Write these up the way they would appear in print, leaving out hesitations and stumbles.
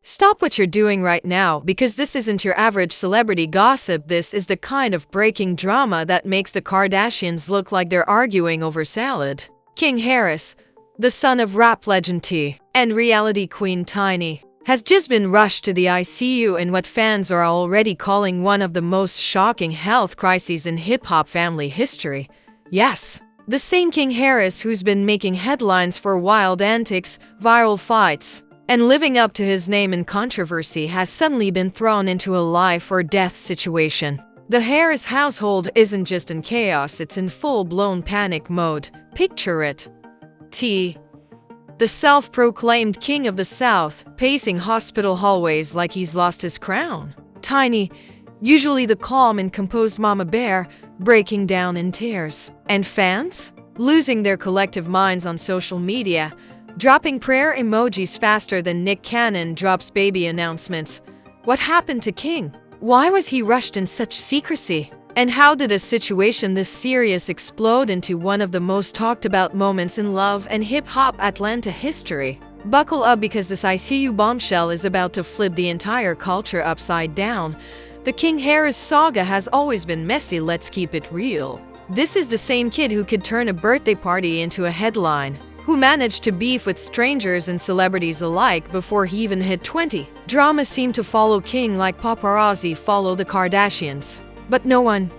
Stop what you're doing right now, because this isn't your average celebrity gossip. This is the kind of breaking drama that makes the Kardashians look like they're arguing over salad. King Harris, the son of rap legend T and reality queen Tiny, has just been rushed to the ICU in what fans are already calling one of the most shocking health crises in hip-hop family history. Yes, the same King Harris who's been making headlines for wild antics, viral fights, and living up to his name in controversy has suddenly been thrown into a life-or-death situation. The Harris household isn't just in chaos, it's in full-blown panic mode. Picture it. T, the self-proclaimed king of the South, pacing hospital hallways like he's lost his crown. Tiny, usually the calm and composed mama bear, breaking down in tears. And fans? Losing their collective minds on social media, dropping prayer emojis faster than Nick Cannon drops baby announcements. What happened to King? Why was he rushed in such secrecy? And how did a situation this serious explode into one of the most talked about moments in love and hip-hop Atlanta history? Buckle up, because this ICU bombshell is about to flip the entire culture upside down. The King Harris saga has always been messy, let's keep it real. This is the same kid who could turn a birthday party into a headline, who managed to beef with strangers and celebrities alike before he even hit 20. Drama seemed to follow King like paparazzi follow the Kardashians. But no one,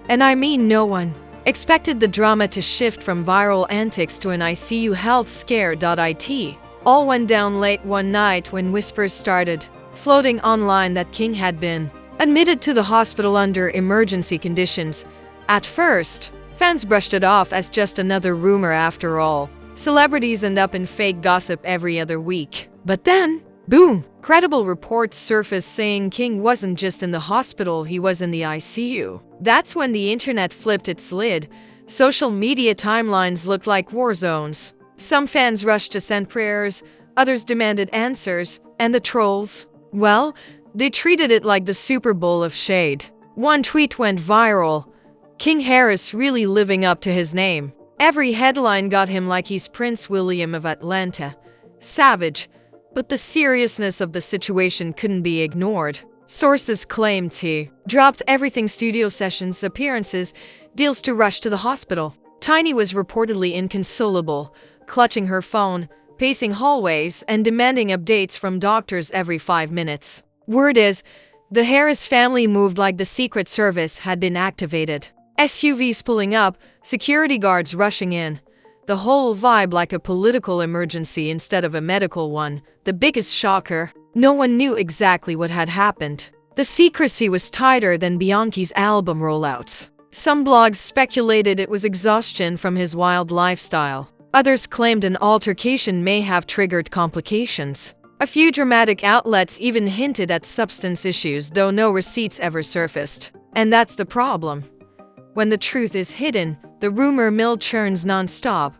and I mean no one, expected the drama to shift from viral antics to an ICU health scare. It all went down late one night when whispers started floating online that King had been admitted to the hospital under emergency conditions. At first, fans brushed it off as just another rumor. After all, celebrities end up in fake gossip every other week. But then, boom! Credible reports surfaced saying King wasn't just in the hospital, he was in the ICU. That's when the internet flipped its lid. Social media timelines looked like war zones. Some fans rushed to send prayers, others demanded answers, and the trolls, well, they treated it like the Super Bowl of shade. One tweet went viral: King Harris really living up to his name. Every headline got him like he's Prince William of Atlanta. Savage. But the seriousness of the situation couldn't be ignored. Sources claimed T dropped everything: studio sessions, appearances, deals to rush to the hospital. Tiny was reportedly inconsolable, clutching her phone, pacing hallways, and demanding updates from doctors every 5 minutes. Word is, the Harris family moved like the Secret Service had been activated. SUVs pulling up, security guards rushing in. The whole vibe like a political emergency instead of a medical one. The biggest shocker, no one knew exactly what had happened. The secrecy was tighter than Bianchi's album rollouts. Some blogs speculated it was exhaustion from his wild lifestyle. Others claimed an altercation may have triggered complications. A few dramatic outlets even hinted at substance issues, though no receipts ever surfaced. And that's the problem. When the truth is hidden, the rumor mill churns non-stop.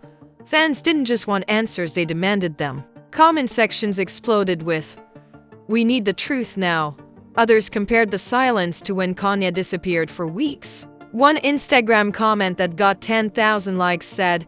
Fans didn't just want answers, they demanded them. Comment sections exploded with, "We need the truth now." Others compared the silence to when Kanye disappeared for weeks. One Instagram comment that got 10,000 likes said,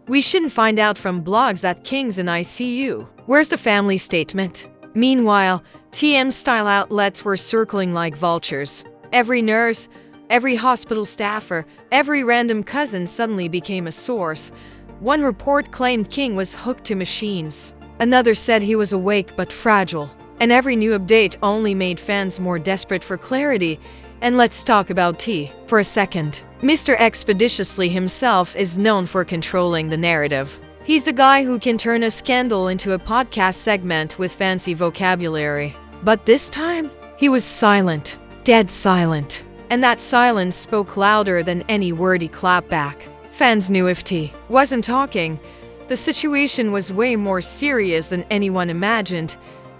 "We shouldn't find out from blogs that King's in ICU. Where's the family statement?" Meanwhile, TM-style outlets were circling like vultures. Every nurse, every hospital staffer, every random cousin suddenly became a source. One report claimed King was hooked to machines. Another said he was awake but fragile. And every new update only made fans more desperate for clarity. And let's talk about T for a second. Mr. Expeditiously himself is known for controlling the narrative. He's the guy who can turn a scandal into a podcast segment with fancy vocabulary. But this time, he was silent, dead silent. And that silence spoke louder than any word he clapped back. Fans knew if T wasn't talking, the situation was way more serious than anyone imagined.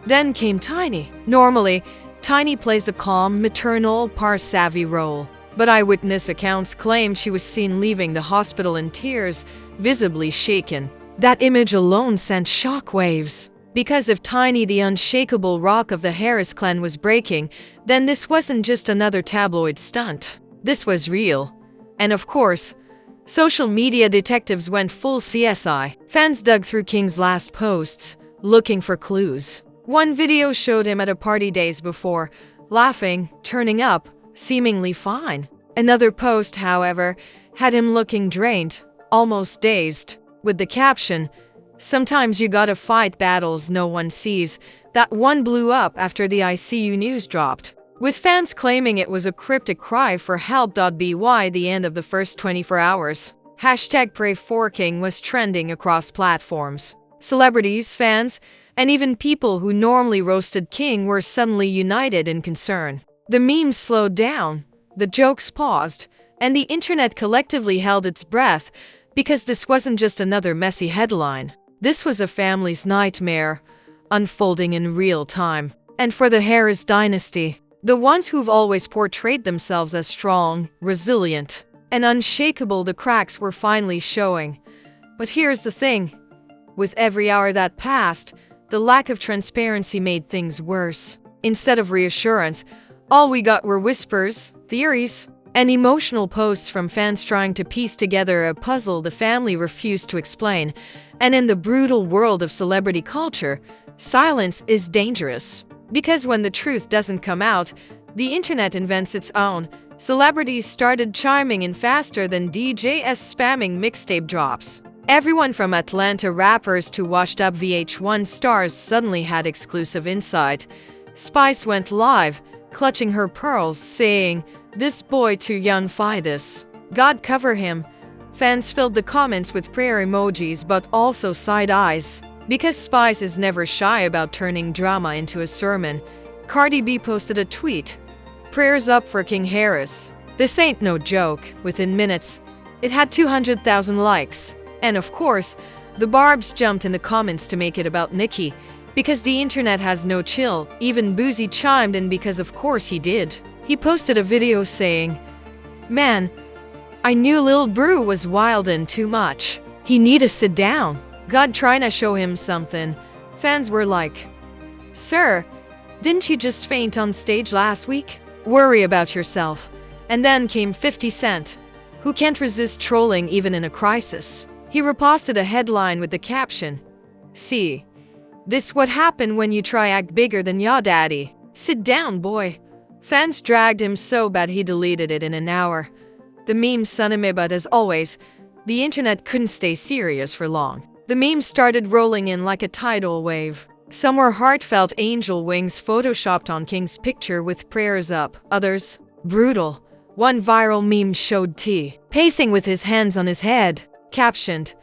Then came Tiny. Normally, Tiny plays a calm, maternal, par-savvy role. But eyewitness accounts claimed she was seen leaving the hospital in tears, visibly shaken. That image alone sent shockwaves. Because if Tiny, the unshakable rock of the Harris clan, was breaking, then this wasn't just another tabloid stunt. This was real. And of course, social media detectives went full CSI. Fans dug through King's last posts, looking for clues. One video showed him at a party days before, laughing, turning up, seemingly fine. Another post, however, had him looking drained, almost dazed, with the caption, "Sometimes you gotta fight battles no one sees." That one blew up after the ICU news dropped, with fans claiming it was a cryptic cry for help. By the end of the first 24 hours, hashtag Pray for King was trending across platforms. Celebrities, fans, and even people who normally roasted King were suddenly united in concern. The memes slowed down, the jokes paused, and the internet collectively held its breath, because this wasn't just another messy headline. This was a family's nightmare, unfolding in real time. And for the Harris dynasty, the ones who've always portrayed themselves as strong, resilient, and unshakable, the cracks were finally showing. But here's the thing. With every hour that passed, the lack of transparency made things worse. Instead of reassurance, all we got were whispers, theories, and emotional posts from fans trying to piece together a puzzle the family refused to explain. And in the brutal world of celebrity culture, silence is dangerous. Because when the truth doesn't come out, the internet invents its own. Celebrities started chiming in faster than DJs spamming mixtape drops. Everyone from Atlanta rappers to washed-up VH1 stars suddenly had exclusive insight. Spice went live, clutching her pearls, saying, "This boy too young fi this. God cover him." Fans filled the comments with prayer emojis but also side eyes. Because Spice is never shy about turning drama into a sermon, Cardi B posted a tweet, "Prayers up for King Harris. This ain't no joke." Within minutes, it had 200,000 likes. And of course, the Barbs jumped in the comments to make it about Nicki. Because the internet has no chill, even Boozy chimed in because of course he did. He posted a video saying, "Man, I knew Lil Brew was wildin' too much. He need to sit down. God trying to show him something." Fans were like, "Sir, didn't you just faint on stage last week? Worry about yourself." And then came 50 Cent, who can't resist trolling even in a crisis. He reposted a headline with the caption, "See, this what happen when you try act bigger than ya daddy. Sit down, boy." Fans dragged him so bad he deleted it in an hour. The memes sunny, but as always, the internet couldn't stay serious for long. The memes started rolling in like a tidal wave. Some were heartfelt angel wings photoshopped on King's picture with prayers up, others, brutal. One viral meme showed T pacing with his hands on his head, captioned,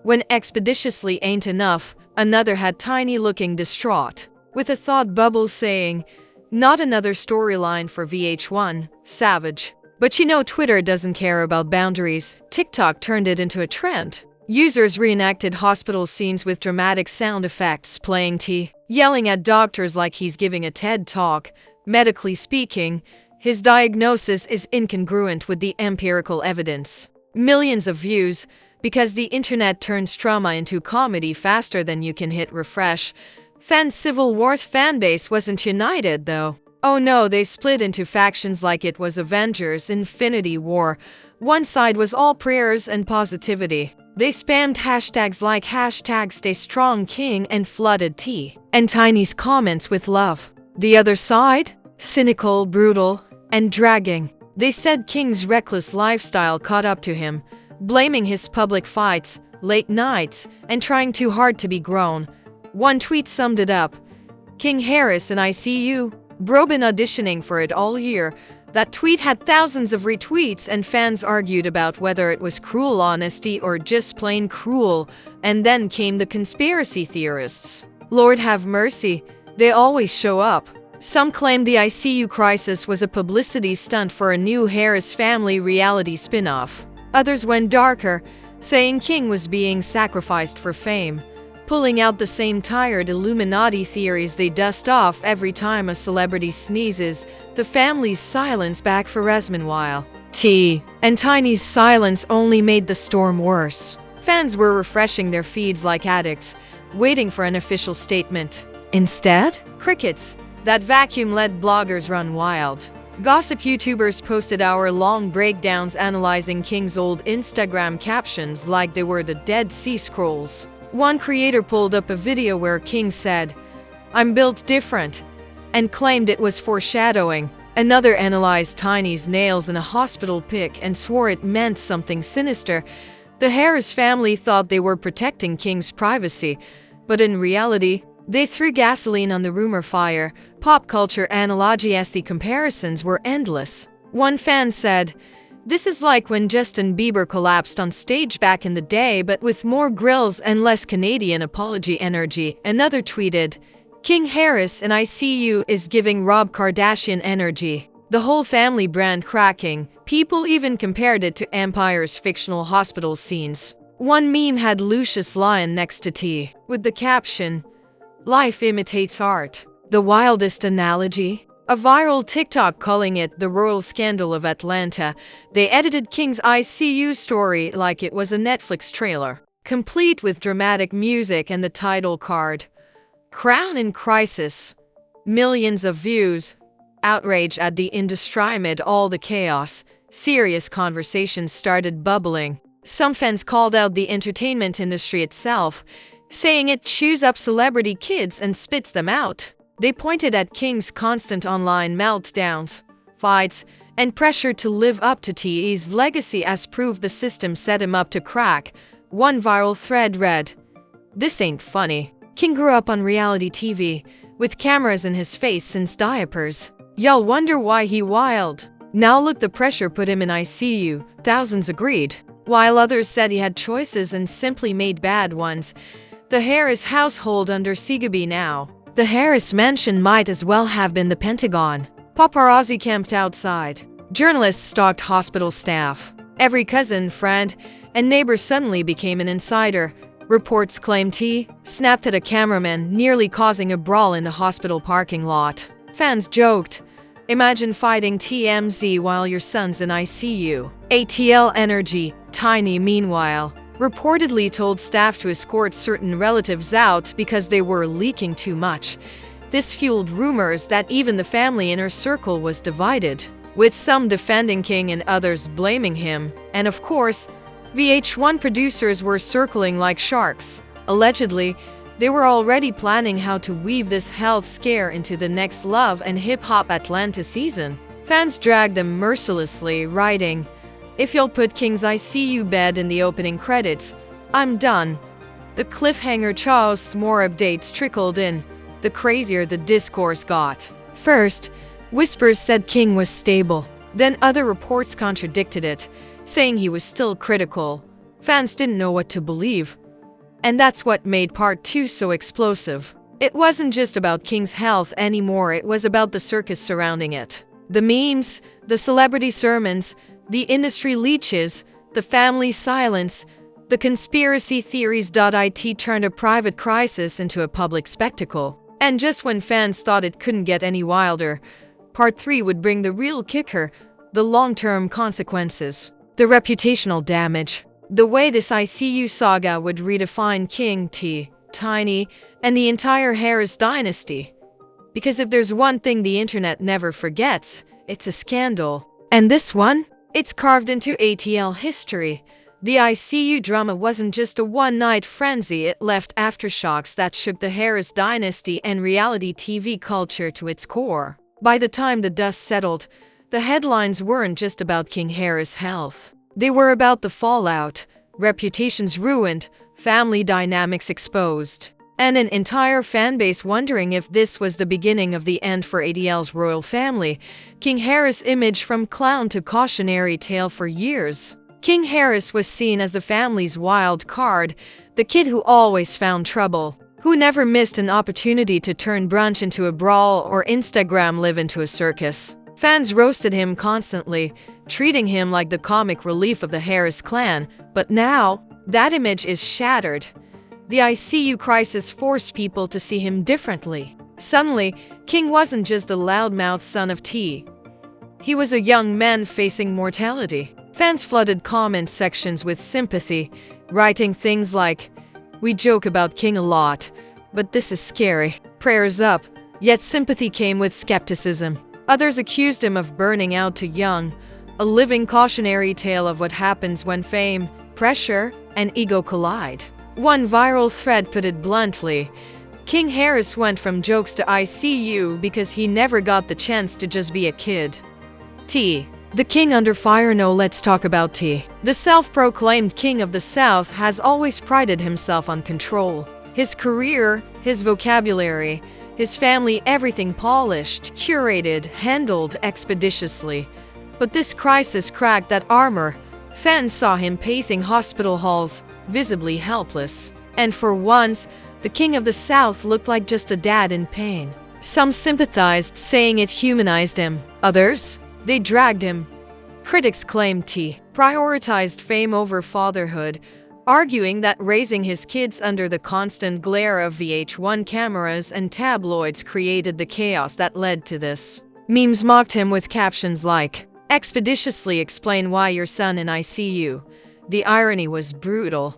"When expeditiously ain't enough." Another had Tiny looking distraught, with a thought bubble saying, "Not another storyline for VH1, savage." But you know Twitter doesn't care about boundaries. TikTok turned it into a trend. Users reenacted hospital scenes with dramatic sound effects, playing T yelling at doctors like he's giving a TED talk. Medically speaking, his diagnosis is incongruent with the empirical evidence. Millions of views, because the internet turns trauma into comedy faster than you can hit refresh. Fans' Civil War fanbase wasn't united, though. Oh no, they split into factions like it was Avengers Infinity War. One side was all prayers and positivity. They spammed hashtags like #StayStrongKing and flooded T and Tiny's comments with love. The other side? Cynical, brutal, and dragging. They said King's reckless lifestyle caught up to him, blaming his public fights, late nights, and trying too hard to be grown. One tweet summed it up. "King Harris in ICU. Bro been auditioning for it all year." That tweet had thousands of retweets, and fans argued about whether it was cruel honesty or just plain cruel. And then came the conspiracy theorists. Lord have mercy, they always show up. Some claimed the ICU crisis was a publicity stunt for a new Harris family reality spin-off. Others went darker, saying King was being sacrificed for fame, pulling out the same tired Illuminati theories they dust off every time a celebrity sneezes. The family's silence back for Meanwhile, T and Tiny's silence only made the storm worse. Fans were refreshing their feeds like addicts, waiting for an official statement. Instead, crickets. That vacuum let bloggers run wild. Gossip YouTubers posted hour-long breakdowns analyzing King's old Instagram captions like they were the Dead Sea Scrolls. One creator pulled up a video where King said, "I'm built different," and claimed it was foreshadowing. Another analyzed Tiny's nails in a hospital pic and swore it meant something sinister. The Harris family thought they were protecting King's privacy, but in reality, they threw gasoline on the rumor fire. Pop culture analogy as the comparisons were endless. One fan said, "This is like when Justin Bieber collapsed on stage back in the day, but with more grills and less Canadian apology energy." Another tweeted, "King Harris in ICU is giving Rob Kardashian energy." The whole family brand cracking. People even compared it to Empire's fictional hospital scenes. One meme had Lucius Lyon next to T, with the caption, "Life imitates art." The wildest analogy? A viral TikTok calling it the royal scandal of Atlanta. They edited King's ICU story like it was a Netflix trailer, complete with dramatic music and the title card, "Crown in Crisis." Millions of views. Outrage at the industry amid all the chaos. Serious conversations started bubbling. Some fans called out the entertainment industry itself, saying it chews up celebrity kids and spits them out. They pointed at King's constant online meltdowns, fights, and pressure to live up to T's legacy as proof the system set him up to crack. One viral thread read, "This ain't funny. King grew up on reality TV, with cameras in his face since diapers. Y'all wonder why he wild. Now look, the pressure put him in ICU." Thousands agreed, while others said he had choices and simply made bad ones. The Harris household under siege now. The Harris mansion might as well have been the Pentagon. Paparazzi camped outside. Journalists stalked hospital staff. Every cousin, friend, and neighbor suddenly became an insider. Reports claim T snapped at a cameraman, nearly causing a brawl in the hospital parking lot. Fans joked, "Imagine fighting TMZ while your son's in ICU." ATL energy. Tiny, meanwhile, reportedly told staff to escort certain relatives out because they were leaking too much. This fueled rumors that even the family inner circle was divided, with some defending King and others blaming him. And of course, VH1 producers were circling like sharks. Allegedly, they were already planning how to weave this health scare into the next Love and Hip Hop Atlanta season. Fans dragged them mercilessly, writing, "If you'll put King's ICU bed in the opening credits, I'm done." The cliffhanger chose. More updates trickled in, the crazier the discourse got. First, whispers said King was stable. Then other reports contradicted it, saying he was still critical. Fans didn't know what to believe. And that's what made part 2 so explosive. It wasn't just about King's health anymore, it was about the circus surrounding it. The memes, the celebrity sermons, the industry leeches, the family silence, the conspiracy theories. It turned a private crisis into a public spectacle. And just when fans thought it couldn't get any wilder, part 3 would bring the real kicker, the long-term consequences, the reputational damage. The way this ICU saga would redefine King, T, Tiny, and the entire Harris dynasty. Because if there's one thing the internet never forgets, it's a scandal. And this one? It's carved into ATL history. The ICU drama wasn't just a one-night frenzy, it left aftershocks that shook the Harris dynasty and reality TV culture to its core. By the time the dust settled, the headlines weren't just about King Harris' health. They were about the fallout, reputations ruined, family dynamics exposed, and an entire fanbase wondering if this was the beginning of the end for ATL's royal family. King Harris' image from clown to cautionary tale for years. King Harris was seen as the family's wild card, the kid who always found trouble, who never missed an opportunity to turn brunch into a brawl or Instagram live into a circus. Fans roasted him constantly, treating him like the comic relief of the Harris clan, but now, that image is shattered. The ICU crisis forced people to see him differently. Suddenly, King wasn't just a loudmouth son of T. He was a young man facing mortality. Fans flooded comment sections with sympathy, writing things like, "We joke about King a lot, but this is scary. Prayers up." Yet sympathy came with skepticism. Others accused him of burning out too young, a living cautionary tale of what happens when fame, pressure, and ego collide. One viral thread put it bluntly, King Harris went from jokes to ICU because he never got the chance to just be a kid. T. The king under fire. No, let's talk about T. The self-proclaimed king of the South has always prided himself on control. His career, his vocabulary, his family, everything polished, curated, handled expeditiously. But this crisis cracked that armor. Fans saw him pacing hospital halls, visibly helpless. And for once, the king of the South looked like just a dad in pain. Some sympathized, saying it humanized him. Others, they dragged him. Critics claimed T prioritized fame over fatherhood, arguing that raising his kids under the constant glare of VH1 cameras and tabloids created the chaos that led to this. Memes mocked him with captions like, "Expeditiously explain why your son in ICU." The irony was brutal.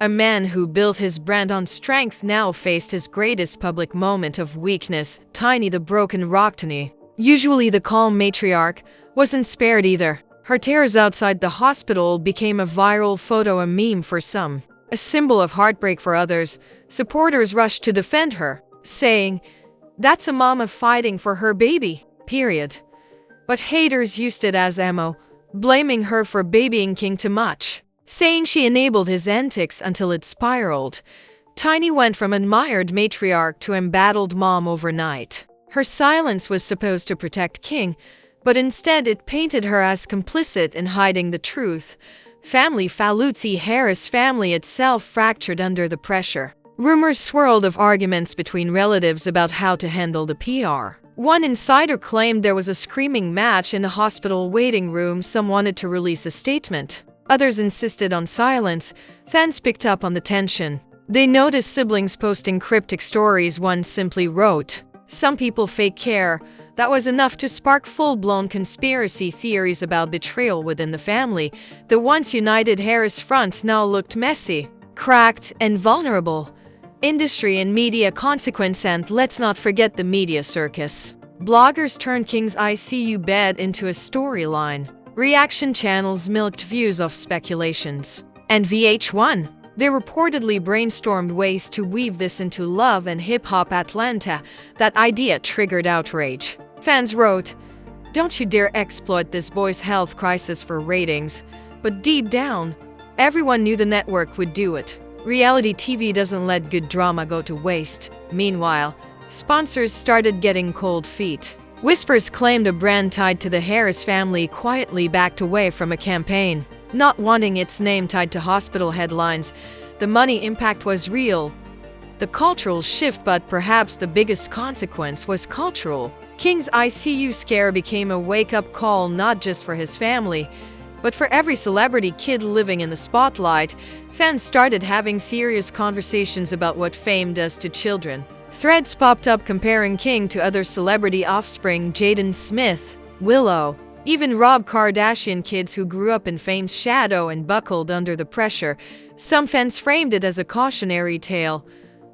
A man who built his brand on strength now faced his greatest public moment of weakness. Tiny the broken Rocktony, usually the calm matriarch, wasn't spared either. Her tears outside the hospital became a viral photo, a meme for some, a symbol of heartbreak for others. Supporters rushed to defend her, saying, "That's a mama fighting for her baby, period." But haters used it as ammo, blaming her for babying King too much, saying she enabled his antics until it spiraled. Tiny went from admired matriarch to embattled mom overnight. Her silence was supposed to protect King, but instead it painted her as complicit in hiding the truth. Family fallout. The Harris family itself fractured under the pressure. Rumors swirled of arguments between relatives about how to handle the PR. One insider claimed there was a screaming match in the hospital waiting room. Some wanted to release a statement. Others insisted on silence. Fans picked up on the tension. They noticed siblings posting cryptic stories. One simply wrote, "Some people fake care." That was enough to spark full-blown conspiracy theories about betrayal within the family. The once united Harris front now looked messy, cracked, and vulnerable. Industry and media consequence. And let's not forget the media circus. Bloggers turned King's ICU bed into a storyline. Reaction channels milked views off speculations. And VH1, they reportedly brainstormed ways to weave this into Love and Hip Hop Atlanta. That idea triggered outrage. Fans wrote, "Don't you dare exploit this boy's health crisis for ratings." But deep down, everyone knew the network would do it. Reality TV doesn't let good drama go to waste. Meanwhile, sponsors started getting cold feet. Whispers claimed a brand tied to the Harris family quietly backed away from a campaign, not wanting its name tied to hospital headlines. The money impact was real. The cultural shift, but perhaps the biggest consequence was cultural. King's ICU scare became a wake-up call not just for his family, but for every celebrity kid living in the spotlight. Fans started having serious conversations about what fame does to children. Threads popped up comparing King to other celebrity offspring, Jaden Smith, Willow, even Rob Kardashian, kids who grew up in fame's shadow and buckled under the pressure. Some fans framed it as a cautionary tale.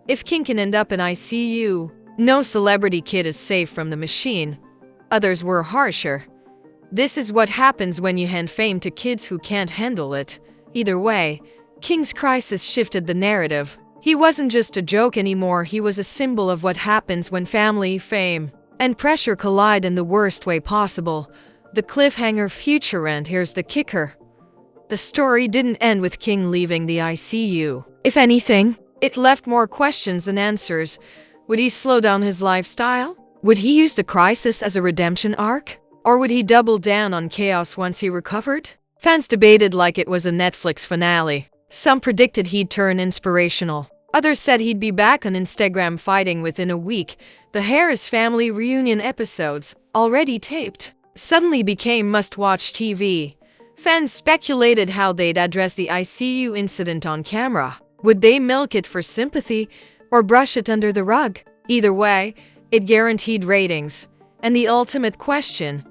If King can end up in ICU, no celebrity kid is safe from the machine. Others were harsher. This is what happens when you hand fame to kids who can't handle it. Either way, King's crisis shifted the narrative. He wasn't just a joke anymore, he was a symbol of what happens when family, fame, and pressure collide in the worst way possible. The cliffhanger future, and here's the kicker. The story didn't end with King leaving the ICU. If anything, it left more questions than answers. Would he slow down his lifestyle? Would he use the crisis as a redemption arc? Or would he double down on chaos once he recovered? Fans debated like it was a Netflix finale. Some predicted he'd turn inspirational. Others said he'd be back on Instagram fighting within a week. The Harris family reunion episodes, already taped, suddenly became must-watch TV. Fans speculated how they'd address the ICU incident on camera. Would they milk it for sympathy or brush it under the rug? Either way, it guaranteed ratings. And the ultimate question,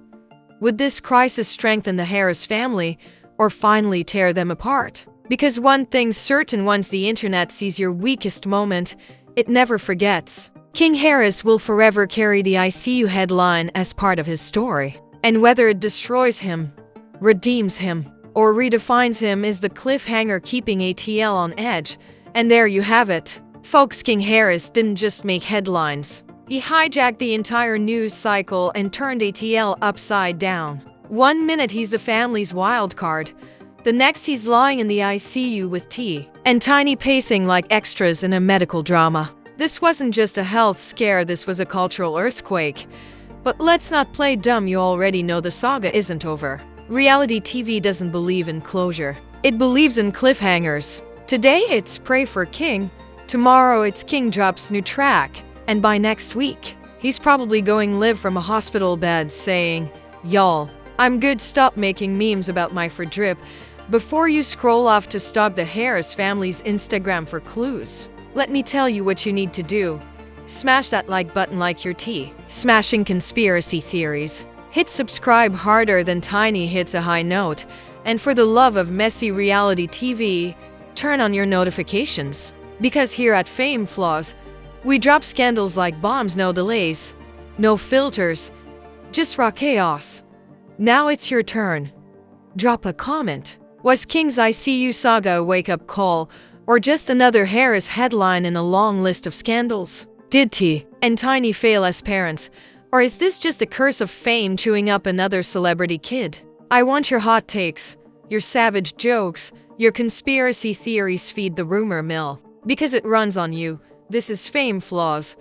would this crisis strengthen the Harris family or finally tear them apart? Because one thing's certain, once the internet sees your weakest moment, it never forgets. King Harris will forever carry the ICU headline as part of his story. And whether it destroys him, redeems him, or redefines him is the cliffhanger keeping ATL on edge. And there you have it. Folks, King Harris didn't just make headlines. He hijacked the entire news cycle and turned ATL upside down. One minute he's the family's wild card. The next he's lying in the ICU with tea and tiny pacing like extras in a medical drama. This wasn't just a health scare, this was a cultural earthquake. But let's not play dumb, you already know the saga isn't over. Reality TV doesn't believe in closure. It believes in cliffhangers. Today it's Pray for King. Tomorrow it's King drops new track. And by next week, he's probably going live from a hospital bed saying, "Y'all, I'm good, stop making memes about my for drip before you scroll off to stalk the Harris family's Instagram for clues." Let me tell you what you need to do. Smash that like button like your tea. Smashing conspiracy theories. Hit subscribe harder than Tiny hits a high note. And for the love of messy reality TV, turn on your notifications. Because here at Fame Flaws, we drop scandals like bombs, no delays, no filters, just raw chaos. Now it's your turn. Drop a comment. Was King's ICU saga a wake-up call, or just another Harris headline in a long list of scandals? Did T and Tiny fail as parents, or is this just a curse of fame chewing up another celebrity kid? I want your hot takes, your savage jokes, your conspiracy theories. Feed the rumor mill, because it runs on you. This is Fame Flaws,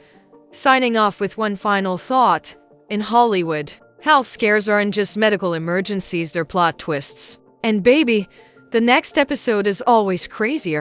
signing off with one final thought. In Hollywood, health scares aren't just medical emergencies, they're plot twists. And baby, the next episode is always crazier.